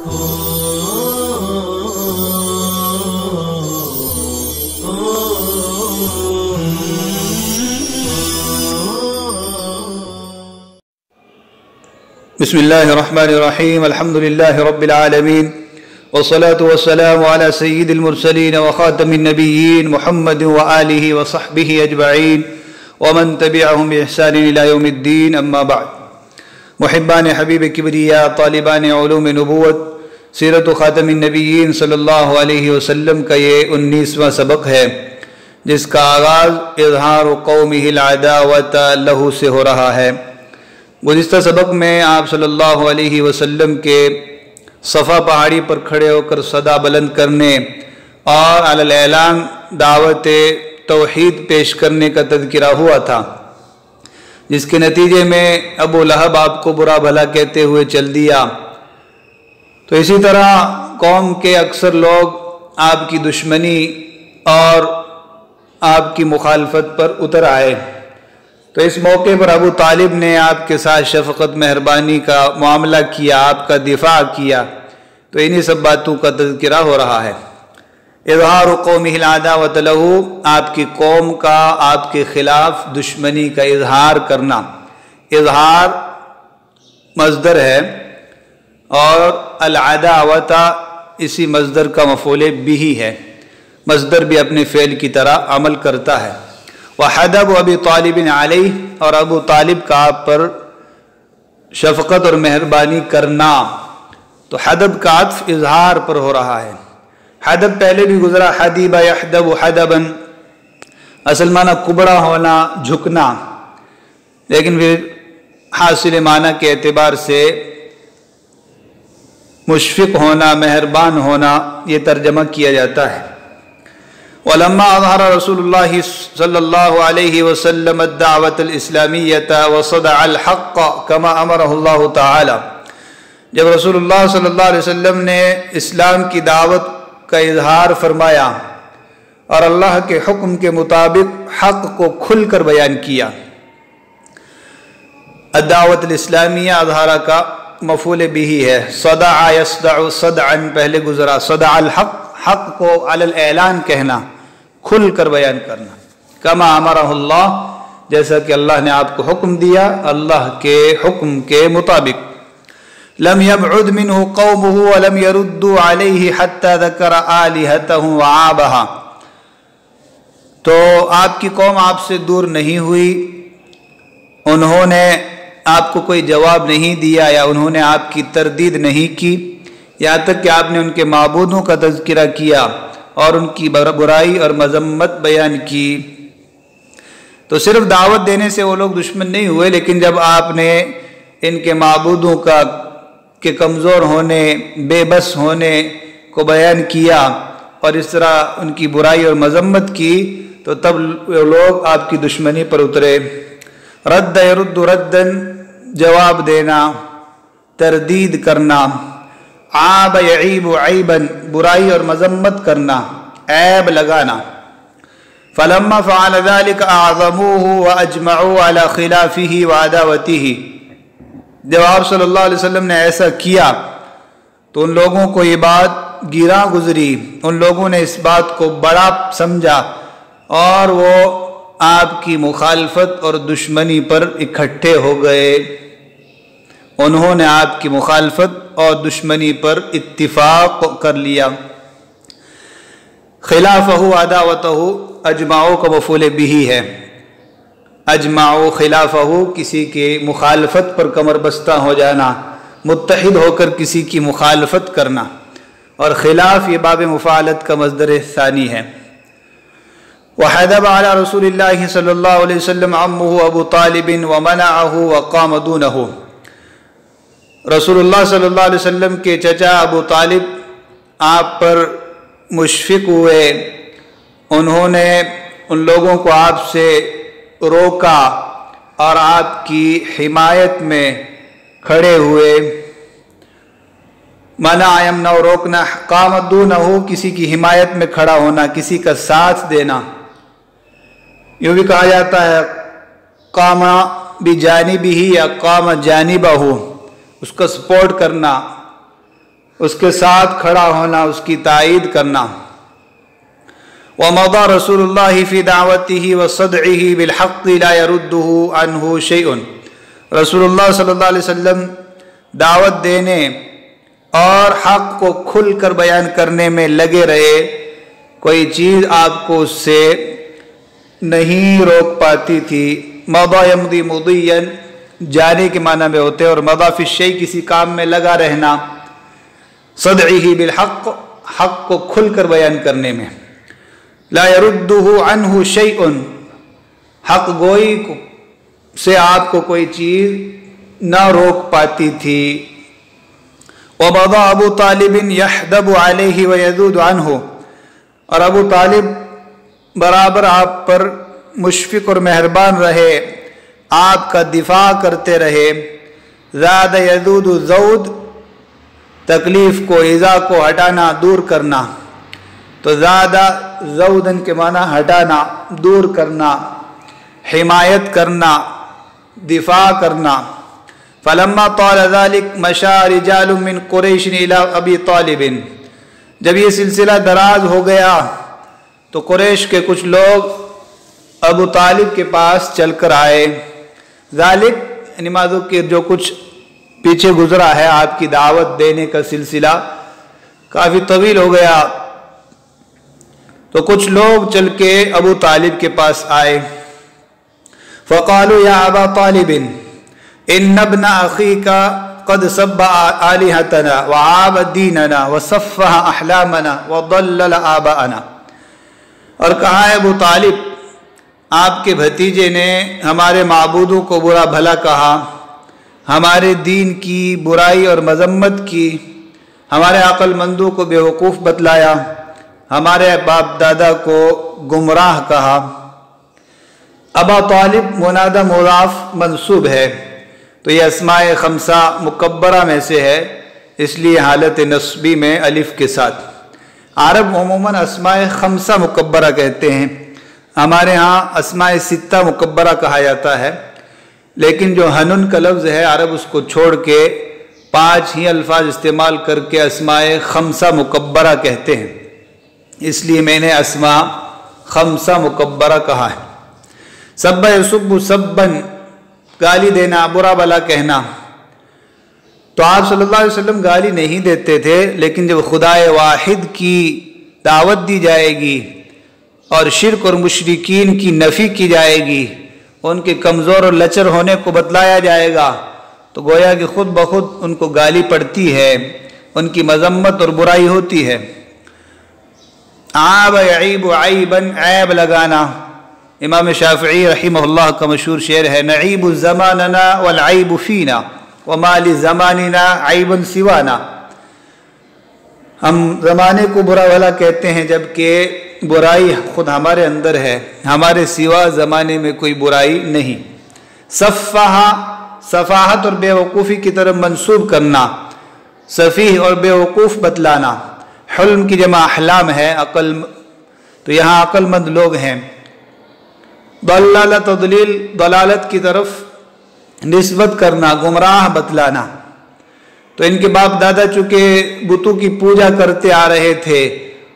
بسم اللہ الرحمن الرحیم الحمد للہ رب العالمین والصلاة والسلام على سید المرسلین وخاتم النبیین محمد وآلہ وصحبہ اجمعین ومن تبعهم بإحسان الى یوم الدین اما بعد۔ محبان حبیب کبریاء، طالبان علوم نبوت، سیرت خاتم النبیین صلی اللہ علیہ وسلم کا یہ 19واں سبق ہے، جس کا آغاز اظہار قومہ العداوۃ لہ سے ہو رہا ہے۔ گزشتہ سبق میں آپ صلی اللہ علیہ وسلم کے صفا پہاڑی پر کھڑے ہو کر صدا بلند کرنے اور علی الاعلان دعوت توحید پیش کرنے کا تذکرہ ہوا تھا، جس کے نتیجے میں ابو لہب آپ کو برا بھلا کہتے ہوئے چل دیا۔ تو اسی طرح قوم کے اکثر لوگ آپ کی دشمنی اور آپ کی مخالفت پر اتر آئے۔ تو اس موقع پر ابو طالب نے آپ کے ساتھ شفقت مہربانی کا معاملہ کیا، آپ کا دفاع کیا۔ تو انہی سب باتوں کا تذکرہ ہو رہا ہے۔ اظہار قومہ العداوۃ لہ، آپ کی قوم کا آپ کے خلاف دشمنی کا اظہار کرنا۔ اظہار مصدر ہے اور العداوۃ اسی مصدر کا مفعول بہ ہے، مصدر بھی اپنے فعل کی طرح عمل کرتا ہے۔ وحدب ابی طالب علیہ، اور ابو طالب کا آپ پر شفقت اور مہربانی کرنا۔ تو حدب کا عطف اظہار پر ہو رہا ہے۔ حدب پہلے بھی گزرا، حدیب یحدب حدبا، اصل معنی کبڑا ہونا، جھکنا، لیکن پھر حاصل معنی کے اعتبار سے مشفق ہونا، مہربان ہونا، یہ ترجمہ کیا جاتا ہے۔ وَلَمَّا أَظْهَرَ رسول اللہ صلی اللہ علیہ وسلم الدعوة الاسلامیة وصدع الحق كما امرہ اللہ تعالی، جب رسول اللہ صلی اللہ علیہ وسلم نے اسلام کی دعوت کا اظہار فرمایا اور اللہ کے حکم کے مطابق حق کو کھل کر بیان کیا۔ الدعوت الاسلامیہ اظہارہ کا مفعول بہ ہے۔ صدع یصدع صدعا پہلے گزرا، صدع الحق، حق کو علی الاعلان کہنا، کھل کر بیان کرنا۔ کما امرہ اللہ، جیسا کہ اللہ نے آپ کو حکم دیا، اللہ کے حکم کے مطابق۔ لم يبعد منہ قومہ ولم يردوا علیہ حتی ذکر آلہتہم وعابہا، تو آپ کی قوم آپ سے دور نہیں ہوئی، انہوں نے آپ کو کوئی جواب نہیں دیا یا انہوں نے آپ کی تردید نہیں کی، یہاں تک کہ آپ نے ان کے معبودوں کا تذکرہ کیا اور ان کی برائی اور مذمت بیان کی۔ تو صرف دعوت دینے سے وہ لوگ دشمن نہیں ہوئے، لیکن جب آپ نے ان کے معبودوں کے کمزور ہونے، بے بس ہونے کو بیان کیا اور اس طرح ان کی برائی اور مذمت کی، تو تب وہ لوگ آپ کی دشمنی پر اترے۔ رد یرد ردن، جواب دینا، تردید کرنا۔ عاب یعیب عیبا، برائی اور مذمت کرنا، عیب لگانا۔ فلما فعل ذلك اعظموه واجمعوا على خلافه وعداوته، جب آپ صلی اللہ علیہ وسلم نے ایسا کیا تو ان لوگوں کو یہ بات گراں گزری، ان لوگوں نے اس بات کو بڑا سمجھا اور وہ آپ کی مخالفت اور دشمنی پر اکٹھے ہو گئے۔ انہوں نے آپ کی مخالفت اور دشمنی پر اتفاق کر لیا۔ خلافہ عداوتہ، اجمعوا کا مفعول بہ ہے۔ اجمعوا خلافہ، کسی کے مخالفت پر کمر بستہ ہو جانا، متحد ہو کر کسی کی مخالفت کرنا، اور خلاف یہ باب مفاعلت کا مصدر ثانی ہے۔ وحدب علی رسول اللہ صلی اللہ علیہ وسلم عمہ ابو طالب ومنعہ وقام دونہ، رسول اللہ صلی اللہ علیہ وسلم کے چچا ابو طالب آپ پر مشفق ہوئے، انہوں نے ان لوگوں کو آپ سے روکا اور آپ کی حمایت میں کھڑے ہوئے۔ منع یمنع، روکنا، قام دونہ، کسی کی حمایت میں کھڑا ہونا، کسی کا ساتھ دینا۔ یوں بھی کہا جاتا ہے قام بجانبہ یا قام جانبہ، اس کا سپورٹ کرنا، اس کے ساتھ کھڑا ہونا، اس کی تائید کرنا۔ وَمَضَى رَسُولُ اللَّهِ فِي دَعْوَتِهِ وَصَدْعِهِ بِالْحَقِّ لَا يَرُدُّهُ عَنْهُ شَيْءٌ۔ رسول اللہ صلی اللہ علیہ وسلم دعوت دینے اور حق کو کھل کر بیان کرنے میں لگے رہے، کوئی چیز آپ کو اس سے نہیں روک پاتی تھی۔ مضى يمضي مضيا جانے کے معنی میں ہوتے ہیں، اور مضى فی الشیء کسی کام میں لگا رہنا، صدعه بالحق حق کو کھل کر بیان کرنے میں، لا يرده عنه شيء حق گوئی سے آپ کو کوئی چیز نہ روک پاتی تھی۔ ومضى ابو طالب يحدب عليه ويذود عنه، اور ابو طالب برابر آپ پر مشفق اور مہربان رہے، آپ کا دفاع کرتے رہے۔ زاد یذود زود تکلیف کو، ایذا کو ہٹانا، دور کرنا، تو زادہ زودن کے معنی ہٹانا، دور کرنا، حمایت کرنا، دفاع کرنا۔ فلما طال ذلك مشى رجال من قریش الى ابی طالب، جب یہ سلسلہ دراز ہو گیا تو قریش کے کچھ لوگ ابو طالب کے پاس چل کر آئے۔ ذالک نمازوں کے جو کچھ پیچھے گزرا ہے، آپ کی دعوت دینے کا سلسلہ کافی طویل ہو گیا، تو کچھ لوگ چل کے ابو طالب کے پاس آئے۔ فقالوا یا ابا طالب ان ابن اخیک قد سب آلہتنا وعاب دیننا وصفح احلامنا وضلل آباءنا، اور کہا ہے ابو طالب آپ کے بھتیجے نے ہمارے معبودوں کو برا بھلا کہا، ہمارے دین کی برائی اور مذمت کی، ہمارے عقل مندوں کو بیوقوف بتلایا، ہمارے باپ دادا کو گمراہ کہا۔ ابا طالب منادى مضاف منصوب ہے، تو یہ اسماء خمسہ مکبرہ میں سے ہے، اس لیے حالت نصبی میں الف کے ساتھ۔ عرب عموماً اسماء خمسہ مکبرہ کہتے ہیں، ہمارے ہاں اسماء ستہ مکبرہ کہا جاتا ہے، لیکن جو حنن کا لفظ ہے عرب اس کو چھوڑ کے 5 ہی الفاظ استعمال کر کے اسماء خمسہ مکبرہ کہتے ہیں، اس لیے میں نے اسماء خمسہ مکبرہ کہا ہے۔ سب یسب سبن گالی دینا، برا بلا کہنا، تو آپ صلی اللہ علیہ وسلم گالی نہیں دیتے تھے، لیکن جب خدا واحد کی دعوت دی جائے گی اور شرک اور مشرکین کی نفی کی جائے گی، ان کے کمزور اور لچر ہونے کو بتلایا جائے گا، تو گویا کہ خود بخود ان کو گالی پڑتی ہے، ان کی مذمت اور برائی ہوتی ہے۔ عاب یعیب عیبا، عیب لگانا، امام شافعی رحمہ اللہ کا مشہور شعر ہے، نعیب زماننا والعیب فینا وما لزماننا عیبا سوانا، ہم زمانے کو برا بھلا کہتے ہیں جبکہ برائی خود ہمارے اندر ہے، ہمارے سوا زمانے میں کوئی برائی نہیں۔ صفاحت اور بے وقوفی کی طرف منسوب کرنا، سفیہ اور بے وقوف بتلانا۔ حلم کی جمع احلام ہے، عقل، تو یہاں عقل مند لوگ ہیں۔ ضلال تضلیل، ضلالت کی طرف نسبت کرنا، گمراہ بتلانا۔ تو ان کے باپ دادا چونکہ بتوں کی پوجا کرتے آ رہے تھے،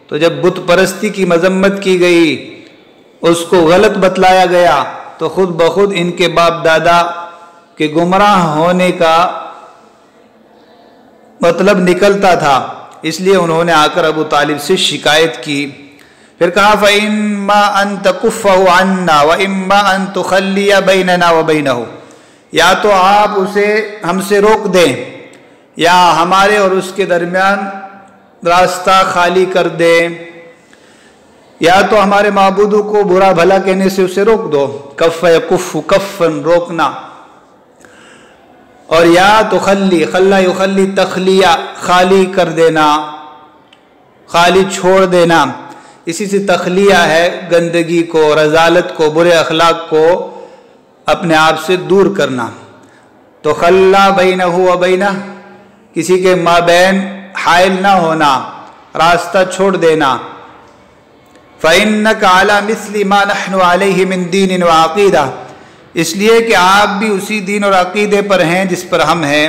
تو جب بت پرستی کی مذمت کی گئی، اس کو غلط بتلایا گیا، تو خود بخود ان کے باپ دادا کے گمراہ ہونے کا مطلب نکلتا تھا، اس لیے انہوں نے آ کر ابو طالب سے شکایت کی۔ پھر کہا فَإِمَّا أَن تَكُفَّهُ عَنَّا وَإِمَّا أَن تُخَلِّيَ بَيْنَنَا وَبَيْنَهُ، یا تو آپ اسے ہم سے روک دیں، یا ہمارے اور اس کے درمیان راستہ خالی کر دیں، یا تو ہمارے معبودوں کو برا بھلا کہنے سے اسے روک دو، کف یکف کفن، روکنا، اور یا تخلی، خلا یخلی تخلیہ، خالی کر دینا، خالی چھوڑ دینا، اسی سے تخلیہ ہے گندگی کو، رذالت کو، برے اخلاق کو اپنے آپ سے دور کرنا۔ تو خلا بینہ و بینہ، کسی کے مابین حائل نہ ہونا، راستہ چھوڑ دینا۔ فَإِنَّكَ عَلَى مِثْلِ مَا نَحْنُ عَلَيْهِ مِن دِينٍ وَعَقِيدَةٍ، اس لیے کہ آپ بھی اسی دین اور عقیدے پر ہیں جس پر ہم ہیں،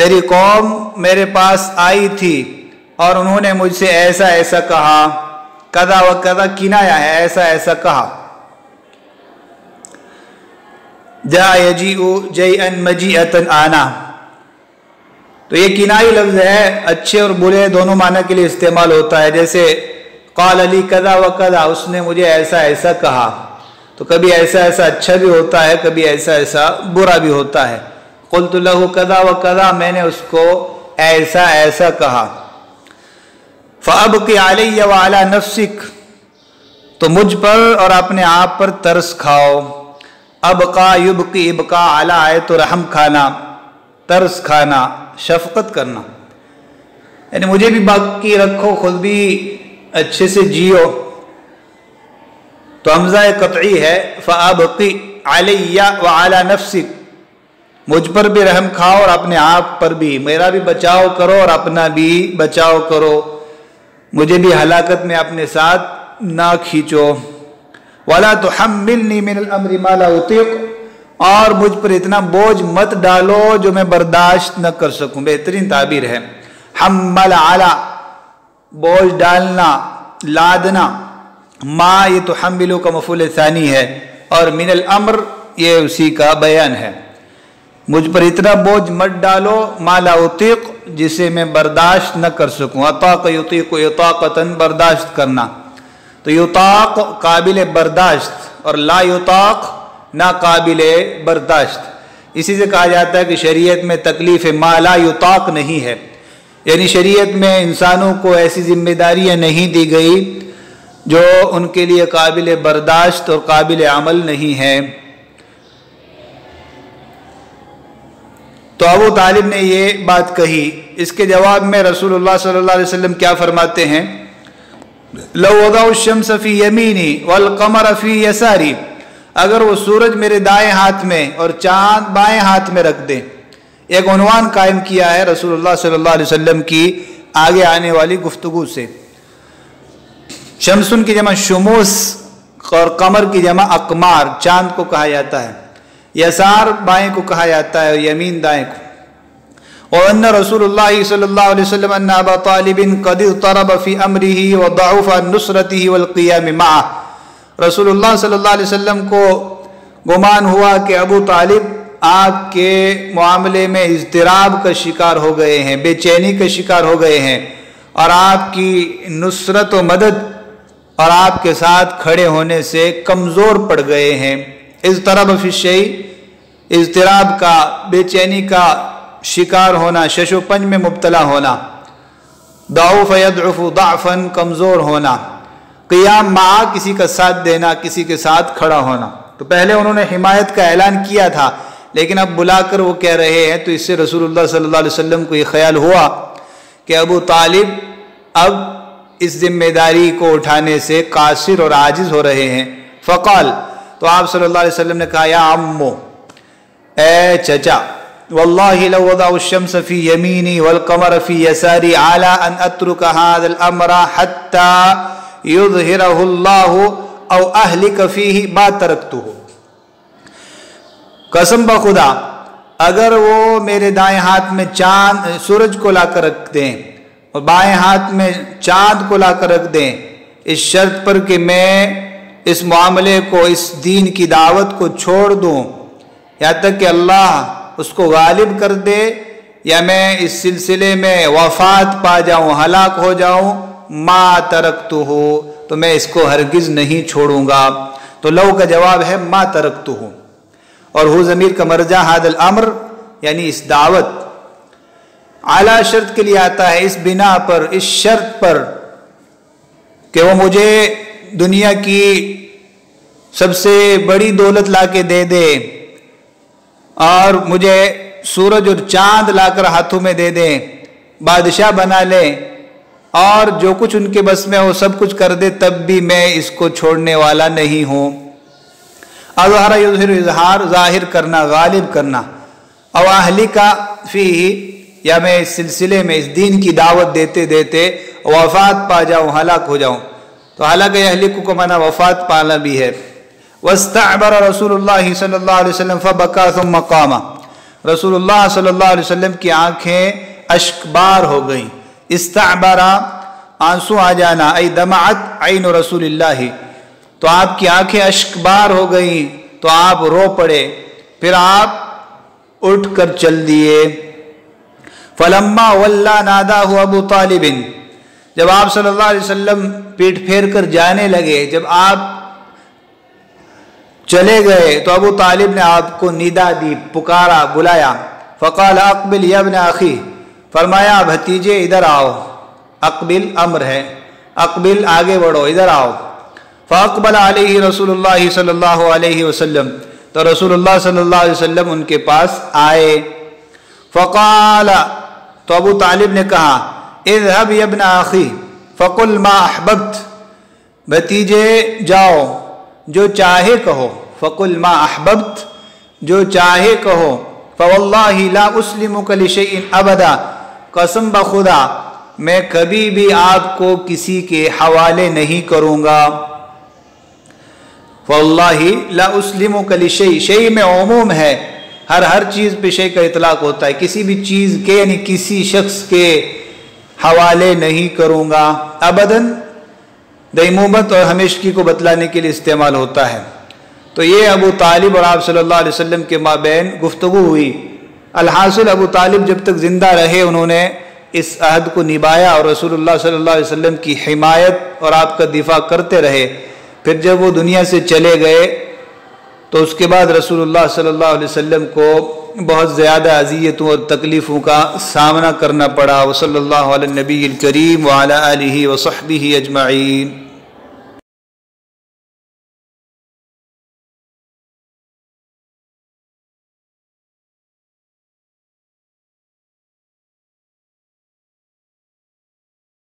تیری قوم میرے پاس آئی تھی اور انہوں نے مجھ سے ایسا ایسا کہا، کذا و کذا کنایا ہے، ایسا ایسا کہا۔ جاء یجیء جیئا مجیئتا آنا، تو یہ کنائی لفظ ہے، اچھے اور برے دونوں معنی کے لیے استعمال ہوتا ہے۔ جیسے قال لی کذا و کذا، اس نے مجھے ایسا ایسا کہا، تو کبھی ایسا ایسا اچھا بھی ہوتا ہے، کبھی ایسا ایسا برا بھی ہوتا ہے۔ قلت له کذا و کذا، میں نے اس کو ایسا ایسا کہا۔ فابقی علی وعلی نفسک، تو مجھ پر اور اپنے آپ پر ترس کھاؤ۔ ابقا یبقی ابقا علی آئے تو رحم کھانا، ترس کھانا، شفقت کرنا، یعنی مجھے بھی باقی رکھو، خود بھی اچھے سے جیو۔ تو حمزہ قطعی ہے، فابقی علی وعلی نفسک، مجھ پر بھی رحم کھاؤ اور اپنے آپ پر بھی، میرا بھی بچاؤ کرو اور اپنا بھی بچاؤ کرو، مجھے بھی ہلاکت میں اپنے ساتھ نہ کھینچو۔ وَلَا تُحَمِّلْنِي مِنَ الْأَمْرِ مَا لَا أُطِيقُ، اور مجھ پر اتنا بوجھ مت ڈالو جو میں برداشت نہ کر سکوں۔ بہترین تعبیر ہے، حمل علی، بوجھ ڈالنا، لادنا، ما یہ تحملو کا مفعول ثانی ہے، اور من الامر یہ اسی کا بیان ہے۔ مجھ پر اتنا بوجھ مت ڈالو، ما لا اطیق، جسے میں برداشت نہ کر سکوں۔ اطاق یطیق اطاقتا، برداشت کرنا، تو یطاق قابل برداشت اور لا یطاق ناقابل برداشت۔ اسی سے کہا جاتا ہے کہ شریعت میں تکلیف ما لا یطاق نہیں ہے، یعنی شریعت میں انسانوں کو ایسی ذمہ داریاں نہیں دی گئی جو ان کے لیے قابل برداشت اور قابل عمل نہیں ہے۔ تو ابو طالب نے یہ بات کہی، اس کے جواب میں رسول اللہ صلی اللہ علیہ وسلم کیا فرماتے ہیں؟ لو وضع الشمس فی یمینی والقمر فی یساری، اگر وہ سورج میرے دائیں ہاتھ میں اور چاند بائیں ہاتھ میں رکھ دیں۔ ایک عنوان قائم کیا ہے رسول اللہ صلی اللہ علیہ وسلم کی آگے آنے والی گفتگو سے۔ شمسن کی جمع شموس اور قمر کی جمع اقمار، چاند کو کہا جاتا ہے، یسار بائیں کو کہا جاتا ہے اور یمین دائیں کو۔ وَأَنَّ رسول اللہ صلی اللہ علیہ وسلم أَنَّ أَبَا طَالِبٍ قَدْ اضْطَرَبَ فِي أَمْرِهِ وَضَعُفَ عَنْ نُصْرَتِهِ وَالْقِيَامِ مَعَهُ، رسول اللہ صلی اللہ علیہ وسلم کو گمان ہوا کہ ابو طالب آپ کے معاملے میں اضطراب کا شکار ہو گئے ہیں، بے چینی کا شکار ہو گئے ہیں، اور آپ کی نصرت و مدد اور آپ کے ساتھ کھڑے ہونے سے کمزور پڑ گئے ہیں۔ اضطراب فی الشیء، اضطراب کا، بے چینی کا شکار ہونا، شش و پنج میں مبتلا ہونا۔ ضعف یضعف ضعفا، کمزور ہونا۔ قیام مع، کسی کا ساتھ دینا، کسی کے ساتھ کھڑا ہونا۔ تو پہلے انہوں نے حمایت کا اعلان کیا تھا، لیکن اب بلا کر وہ کہہ رہے ہیں، تو اس سے رسول اللہ صلی اللہ علیہ وسلم کو یہ خیال ہوا کہ ابو طالب اب اس ذمہ داری کو اٹھانے سے قاصر اور عاجز ہو رہے ہیں۔ فقال، تو آپ صلی اللہ علیہ وسلم نے کہا، یا عمو، اے چچا، واللہ لو وضع الشمس فی یمینی والقمر فی یساری علی ان اترک هذا الامر حتی یظہرہ اللہ او اہلک فیہ ما ترکتہ، قسم بخدا اگر وہ میرے دائیں ہاتھ میں چاند سورج کو لا کر رکھ دیں اور بائیں ہاتھ میں چاند کو لا کر رکھ دیں، اس شرط پر کہ میں اس معاملے کو، اس دین کی دعوت کو چھوڑ دوں یہاں تک کہ اللہ اس کو غالب کر دے، یا میں اس سلسلے میں وفات پا جاؤں، ہلاک ہو جاؤں، ما ترکتہ، تو میں اس کو ہرگز نہیں چھوڑوں گا۔ تو لو کا جواب ہے ما ترکتہ، اور ہو ضمیر کا مرجع ھذا الامر، یعنی اس دعوت، اعلیٰ شرط کے لیے آتا ہے، اس بنا پر، اس شرط پر کہ وہ مجھے دنیا کی سب سے بڑی دولت لا کے دے دے، اور مجھے سورج اور چاند لا کر ہاتھوں میں دے دیں، بادشاہ بنا لیں، اور جو کچھ ان کے بس میں وہ سب کچھ کر دے، تب بھی میں اس کو چھوڑنے والا نہیں ہوں۔ اظہر یظہر، اظہار ظاہر کرنا، غالب کرنا، او اہلک فیہ، یا میں اس سلسلے میں، اس دین کی دعوت دیتے دیتے وفات پا جاؤں، ہلاک ہو جاؤں۔ تو حالانکہ اہلک کو معنی وفات پانا بھی ہے۔ واستعبر رسول اللہ صلی اللہ علیہ وسلم فبکا ثم قام، رسول اللہ صلی اللہ علیہ وسلم کی آنکھیں اشکبار ہو گئیں. استعبرا آنسو آ جانا، ای دمعت عین رسول اللہ، تو آپ کی آنکھیں اشکبار ہو گئیں تو آپ رو پڑے، پھر آپ اٹھ کر چل دیے. فلما ولا ناداہ ابو طالب، جب آپ صلی اللہ علیہ وسلم پیٹ پھیر کر جانے لگے، جب آپ چلے گئے تو ابو طالب نے آپ کو ندا دی، پکارا، بلایا. فقال اقبل یا ابن اخی، فرمایا بھتیجے ادھر آؤ. اقبل امر ہے، اقبل آگے بڑھو، ادھر آؤ. فاقبل علیہ رسول اللہ صلی اللہ علیہ وسلم، تو رسول اللہ صلی اللہ علیہ وسلم ان کے پاس آئے. فقال، تو ابو طالب نے کہا اذهب یا ابن اخی فقل ما احببت، بھتیجے جاؤ جو چاہے کہو. فقل ما احببت، جو چاہے کہو. فواللہ لا اسلمک لشیء ابدا، قسم بخدا میں کبھی بھی آپ کو کسی کے حوالے نہیں کروں گا. فواللہ لا اسلمک لشیء، شیء میں عموم ہے، ہر چیز پہ شیء کا اطلاق ہوتا ہے. کسی بھی چیز کے یعنی کسی شخص کے حوالے نہیں کروں گا. ابداً دیمومت اور ہمیشگی کو بتلانے کے لیے استعمال ہوتا ہے. تو یہ ابو طالب اور آپ صلی اللہ علیہ وسلم کے مابین گفتگو ہوئی. الحاصل ابو طالب جب تک زندہ رہے انہوں نے اس عہد کو نبھایا اور رسول اللہ صلی اللہ علیہ وسلم کی حمایت اور آپ کا دفاع کرتے رہے. پھر جب وہ دنیا سے چلے گئے تو اس کے بعد رسول اللہ صلی اللہ علیہ وسلم کو بہت زیادہ اذیتوں اور تکلیفوں کا سامنا کرنا پڑا. وصلی اللہ علی النبی الکریم وعلی آلہ وصحبہ اجمعین.